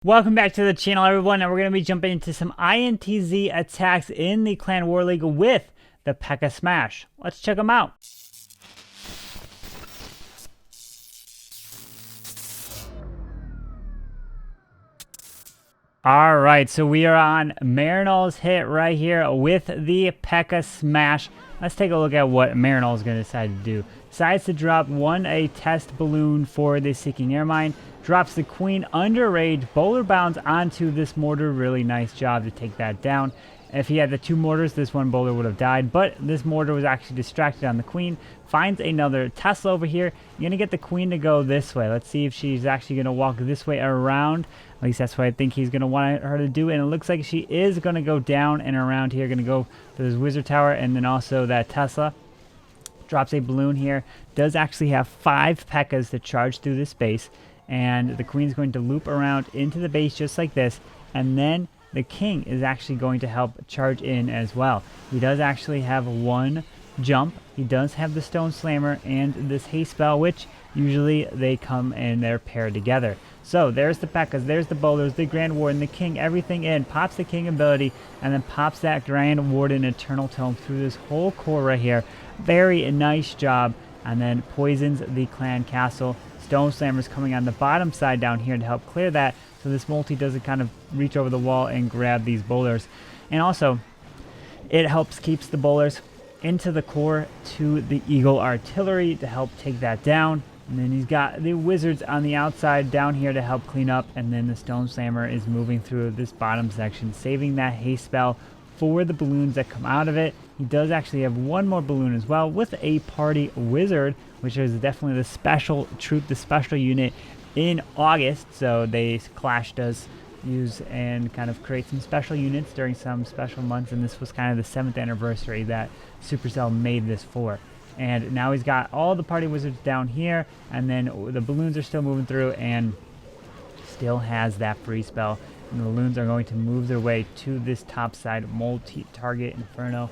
Welcome back to the channel, everyone, and we're going to be jumping into some INTZ attacks in the Clan War League with the Pekka Smash. Let's check them out. Alright, so we are on Marinel's hit right here with the Pekka Smash. Let's take a look at what Marinel is going to decide to do. Decides to drop a test balloon for the Seeking Air Mine. Drops the Queen under rage, bowler bounds onto this mortar. Really nice job to take that down. If he had the two mortars, this one bowler would have died, but this mortar was actually distracted on the Queen. Finds another Tesla over here. You're going to get the Queen to go this way. Let's see if she's actually going to walk this way around. At least that's what I think he's going to want her to do, and it looks like she is going to go down and around here. Going to go for this Wizard Tower and then also that Tesla. Drops a balloon here. Does actually have 5 Pekkas to charge through this base. And the Queen's going to loop around into the base just like this, and then the King is actually going to help charge in as well. He does actually have one jump. He does have the Stone Slammer and this haste spell, which usually they come and they're paired together. So there's the Pekkas, there's the bowlers, the Grand Warden, the King, everything in. Pops the King ability and then pops that Grand Warden Eternal Tome through this whole core right here. Very nice job. And then poisons the clan castle. Stone Slammer's coming on the bottom side down here to help clear that, so this multi doesn't kind of reach over the wall and grab these bowlers. And also, it keeps the bowlers into the core to the Eagle Artillery to help take that down. And then he's got the Wizards on the outside down here to help clean up, and then the Stone Slammer is moving through this bottom section, saving that haste spell for the balloons that come out of it. He does actually have one more balloon as well with a party wizard, which is definitely the special troop, the special unit in August. So Clash does use and kind of create some special units during some special months, and this was kind of the 7th anniversary that Supercell made this for. And now he's got all the party wizards down here, and then the balloons are still moving through and still has that free spell. And the balloons are going to move their way to this top side multi-target Inferno.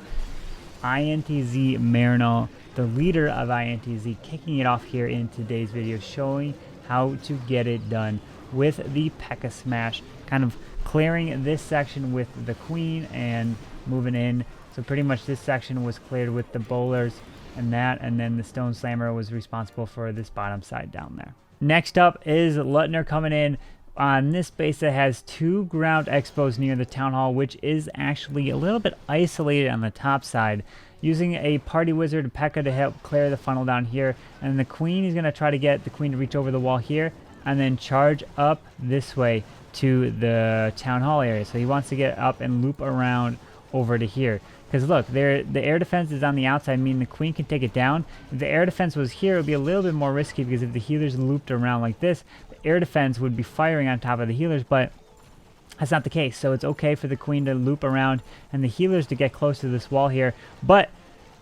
INTZ Marinel, the leader of INTZ, kicking it off here in today's video, showing how to get it done with the Pekka Smash, kind of clearing this section with the Queen and moving in. So pretty much this section was cleared with the bowlers and then the Stone Slammer was responsible for this bottom side down there. Next up is Lautner coming in on this base that has 2 ground expos near the town hall, which is actually a little bit isolated on the top side. Using a party wizard Pekka to help clear the funnel down here, and the Queen is going to try to get the Queen to reach over the wall here and then charge up this way to the town hall area. So he wants to get up and loop around over to here. Because look, the air defense is on the outside, meaning the Queen can take it down. If the air defense was here, it would be a little bit more risky, because if the healers looped around like this, the air defense would be firing on top of the healers, but that's not the case. So it's okay for the Queen to loop around and the healers to get close to this wall here. But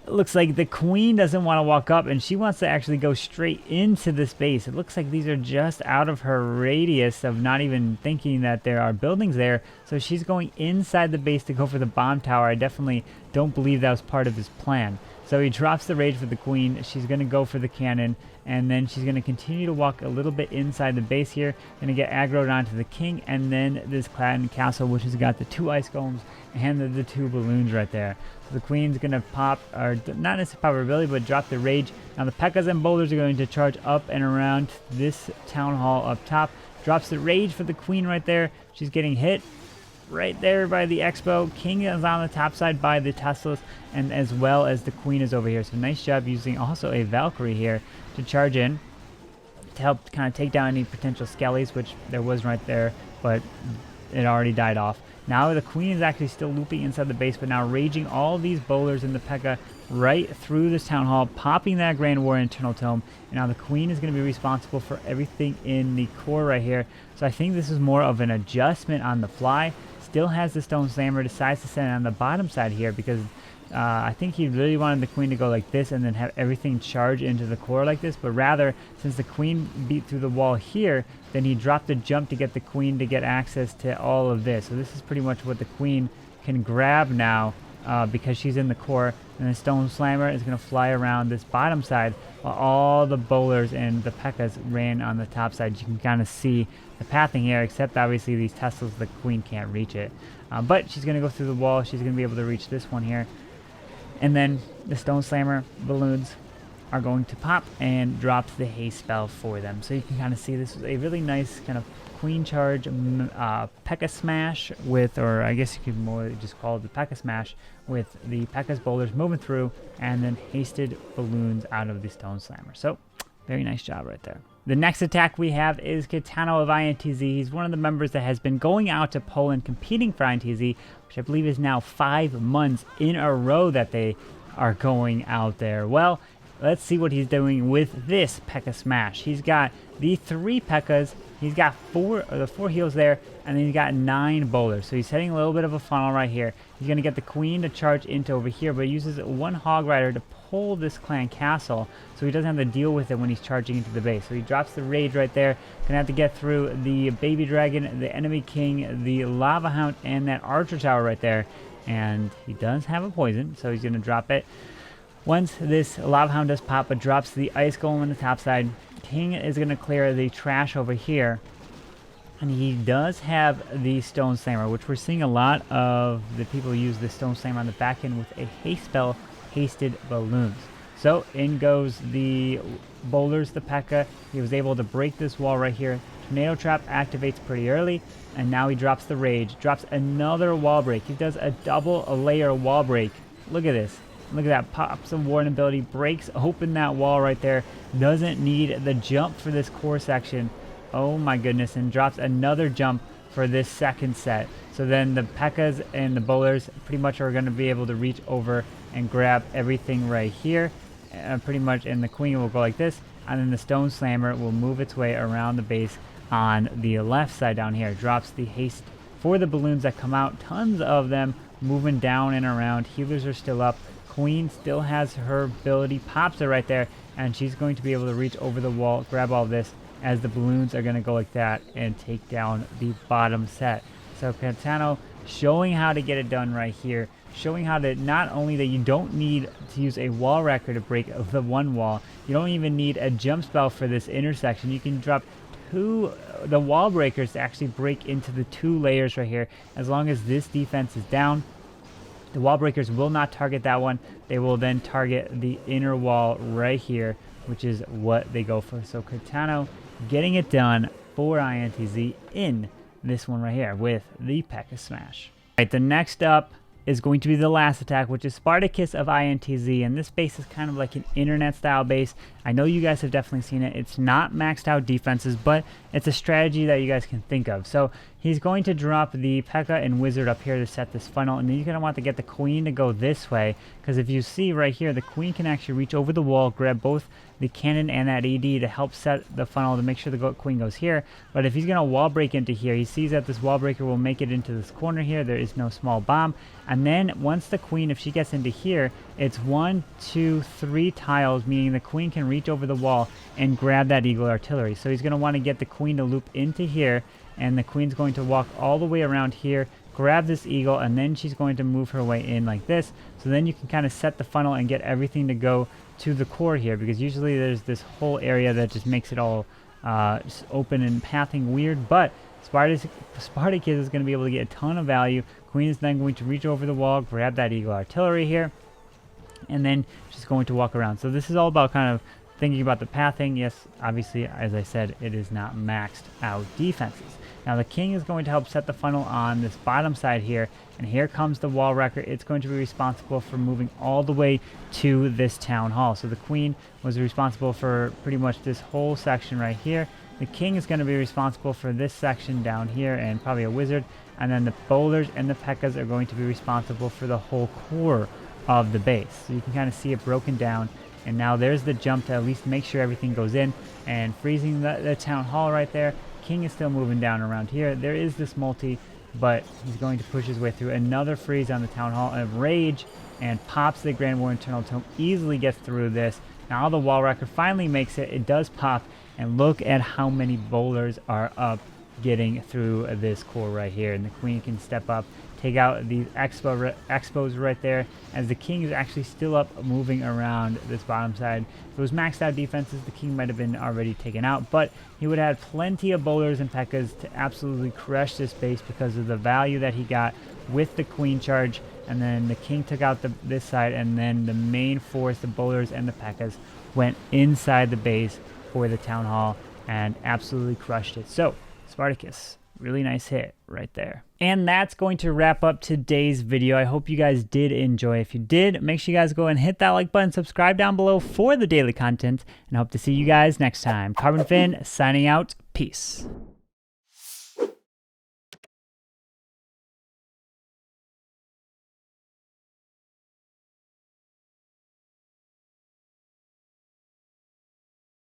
it looks like the Queen doesn't want to walk up, and she wants to actually go straight into this base. It looks like these are just out of her radius of not even thinking that there are buildings there. So she's going inside the base to go for the bomb tower. I definitely don't believe that was part of his plan. So he drops the rage for the Queen. She's going to go for the cannon, and then she's going to continue to walk a little bit inside the base here. Going to get aggroed onto the King, and then this clan castle, which has got the 2 ice golems and the 2 balloons right there. So the Queen's going to pop, or not necessarily pop her ability, but drop the rage. Now the Pekkas and boulders are going to charge up and around this town hall up top. Drops the rage for the Queen right there. She's getting hit right there by the Expo. King is on the top side by the Teslas, and as well as the Queen is over here. So nice job using also a Valkyrie here to charge in to help kind of take down any potential skellies, which there was right there, but it already died off. Now the Queen is actually still looping inside the base, but now raging all these bowlers in the Pekka right through this town hall, popping that Grand War Eternal Tome. And now the Queen is going to be responsible for everything in the core right here. So I think this is more of an adjustment on the fly. Still has the Stone Slammer, decides to send it on the bottom side here, because I think he really wanted the Queen to go like this and then have everything charge into the core like this, but rather, since the Queen beat through the wall here, then he dropped the jump to get the Queen to get access to all of this. So this is pretty much what the Queen can grab now because she's in the core. And the Stone Slammer is going to fly around this bottom side while all the bowlers and the Pekkas ran on the top side. You can kind of see the pathing here, except obviously these Teslas, the queen can't reach it. But she's going to go through the wall. She's going to be able to reach this one here. And then the Stone Slammer balloons are going to pop and drops the haste spell for them. So you can kind of see this is a really nice kind of queen charge Pekka smash with, or I guess you could more just call it the Pekka smash, with the Pekka's boulders moving through and then hasted balloons out of the Stone Slammer. So very nice job right there. The next attack we have is Kitano of INTZ. He's one of the members that has been going out to Poland competing for INTZ, which I believe is now 5 months in a row that they are going out there. Well, let's see what he's doing with this Pekka Smash. He's got the 3 Pekkas, he's got the 4 heals there, and then he's got 9 bowlers. So he's setting a little bit of a funnel right here. He's going to get the queen to charge into over here, but he uses 1 Hog Rider to pull this clan castle, so he doesn't have to deal with it when he's charging into the base. So he drops the rage right there. Gonna have to get through the baby dragon, the enemy king, the lava hound, and that archer tower right there. And he does have a poison, so he's gonna drop it. Once this lava hound does pop, it drops the ice golem on the top side. King is gonna clear the trash over here. And he does have the Stone Slammer, which we're seeing a lot of the people use the Stone Slammer on the back end with a haste spell, hasted balloons. So in goes the boulders, the Pekka. He was able to break this wall right here. Tornado Trap activates pretty early, and now he drops the rage, drops another wall break. He does a double layer wall break. Look at this. Look at that. Pops of Warden ability, breaks open that wall right there. Doesn't need the jump for this core section. Oh my goodness, and drops another jump for this second set. So then the Pekkas and the bowlers pretty much are going to be able to reach over and grab everything right here. Pretty much, and the queen will go like this, and then the Stone Slammer will move its way around the base on the left side down here. Drops the haste for the balloons that come out. Tons of them moving down and around. Healers are still up. Queen still has her ability, pops it right there, and she's going to be able to reach over the wall, grab all this, as the balloons are going to go like that and take down the bottom set. So Kitano showing how to get it done right here, showing how to not only that you don't need to use a wall wrecker to break the one wall, you don't even need a jump spell for this intersection. You can drop the wall breakers to actually break into the 2 layers right here. As long as this defense is down, the wall breakers will not target that one. They will then target the inner wall right here, which is what they go for. So Kitano getting it done for INTZ in this one right here with the Pekka Smash. All right, the next up is going to be the last attack, which is Spartacus of INTZ, and this base is kind of like an internet style base. I know you guys have definitely seen it. It's not maxed out defenses, but it's a strategy that you guys can think of. So he's going to drop the Pekka and Wizard up here to set this funnel, and then you're going to want to get the Queen to go this way, because if you see right here, the Queen can actually reach over the wall, grab both the cannon and that AD to help set the funnel to make sure the Queen goes here. But if he's going to wall break into here, he sees that this wall breaker will make it into this corner here. There is no small bomb. And then once the Queen, if she gets into here, it's 1, 2, 3 tiles, meaning the Queen can reach over the wall and grab that Eagle Artillery. So he's going to want to get the Queen to loop into here, and the Queen's going to walk all the way around here, grab this Eagle, and then she's going to move her way in like this. So then you can kind of set the funnel and get everything to go to the core here, because usually there's this whole area that just makes it all just open and pathing weird. But Spartacus is going to be able to get a ton of value. Queen is then going to reach over the wall, grab that Eagle Artillery here, and then she's going to walk around. So this is all about kind of thinking about the pathing. Yes, obviously, as I said, it is not maxed out defenses. Now the King is going to help set the funnel on this bottom side here, and here comes the wall wrecker. It's going to be responsible for moving all the way to this town hall. So the Queen was responsible for pretty much this whole section right here. The King is going to be responsible for this section down here, and probably a Wizard, and then the boulders and the Pekkas are going to be responsible for the whole core of the base. So you can kind of see it broken down. And now there's the jump to at least make sure everything goes in, and freezing the town hall right there. King is still moving down around here. There is this multi, but he's going to push his way through another freeze on the town hall and rage, and pops the Grand War Internal Tome, easily gets through this. Now the wall wrecker finally makes it. It does pop, and look at how many bowlers are up getting through this core right here. And the queen can step up, take out these expos right there, as the king is actually still up, moving around this bottom side. If it was maxed out defenses, the king might have been already taken out, but he would have had plenty of bowlers and Pekkas to absolutely crush this base because of the value that he got with the queen charge. And then the king took out this side, and then the main force, the bowlers and the Pekkas, went inside the base for the town hall and absolutely crushed it. So Spartacus, really nice hit right there. And that's going to wrap up today's video. I hope you guys did enjoy. If you did, make sure you guys go and hit that like button, subscribe down below for the daily content, and I hope to see you guys next time. Carbonfin signing out. Peace.